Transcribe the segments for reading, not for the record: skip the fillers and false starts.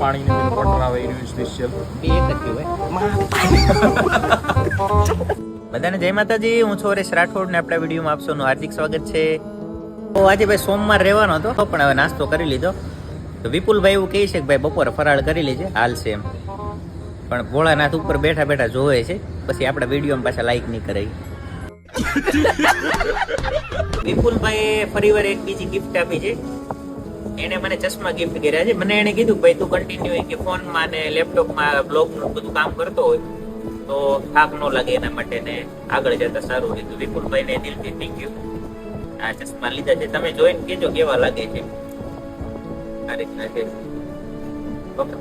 પાણીની bill water આવે એ special બે એક જ હોય. બધાને જય માતાજી, હું છું હરેશ રાઠોડ ને આપણા વિડીયોમાં આપ સૌનું હાર્દિક સ્વાગત છે. તો આજે ભાઈ સોમવાર રહેવાનો હતો પણ હવે નાસ્તો કરી લીધો. તો વિપુલભાઈ એવું કહે છે કે ભાઈ બપોરે ફરાળ કરી લેજે, હાલ છે એમ. પણ ભોળાનાથ ઉપર બેઠા બેઠા જોવે છે, પછી આપણા વિડીયોમાં પાછા લાઈક નહીં કરાય. વિપુલભાઈ ફરીવાર એક બીજી ગિફ્ટ આપી છે. એને મને ચશ્મા ગિફ્ટ કર્યા છે. મને એને કીધું ભાઈ તું કન્ટિન્યુ કે ફોનમાં ને લેપટોપમાં બ્લોગનું બધું કામ કરતો હોય તો થાક ન લાગે એના માટે ને આગળ જતા સારું રહે. તો વિપુલભાઈને દિલથી થેન્ક યુ. આ ચશ્મા લીધા છે, તમે જોઈને કહેજો કેવા લાગે છે. આ રીતના છે. ઓકે,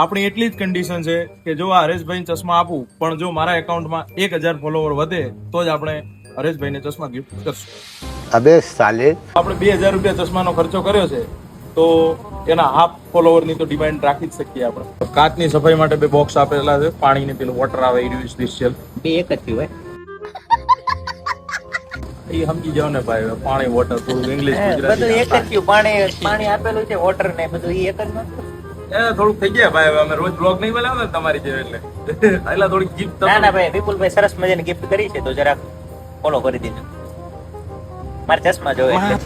આપણી એટલી જ કન્ડિશન છે કે જો આ હરેશભાઈ ચશ્મા આપું પણ જો મારા એકાઉન્ટમાં 1000 ફોલોવર વધે તો જ આપણે હરેશભાઈને ચશ્મા ગિફ્ટ કરશું. અબે સાલે, આપણે 2000 રૂપિયા ચશ્માનો ખર્ચો કર્યો છે તો એના હાફ ફોલોવરની તો ડિમાન્ડ રાખી જ શકીએ આપણે. કાચની સફાઈ માટે 2 બોક્સ આપેલા છે, પાણીની પેલું વોટર આવે એ સ્પેશિયલ. બે એક જ હોય. એ સમજી જાવ ને ભાઈ, પાણી વોટર થોડું ઇંગ્લિશ બધું એક જ થયું. પાણી આપેલું છે, વોટર ને બધું એ એક જ નતું. થોડુંક થઈ ગયા ભાઈ. અમે રોજ બ્લોગ નહીં બનાવતા તમારી જેમ, એટલે એટલે થોડીક ગિફ્ટ. ના ના ભાઈ, વિપુલભાઈ સરસ મજાની ગિફ્ટ કરી છે તો જરાક ફોલો કરી દેજો. મારે ચશ્મા જોવે એટલે.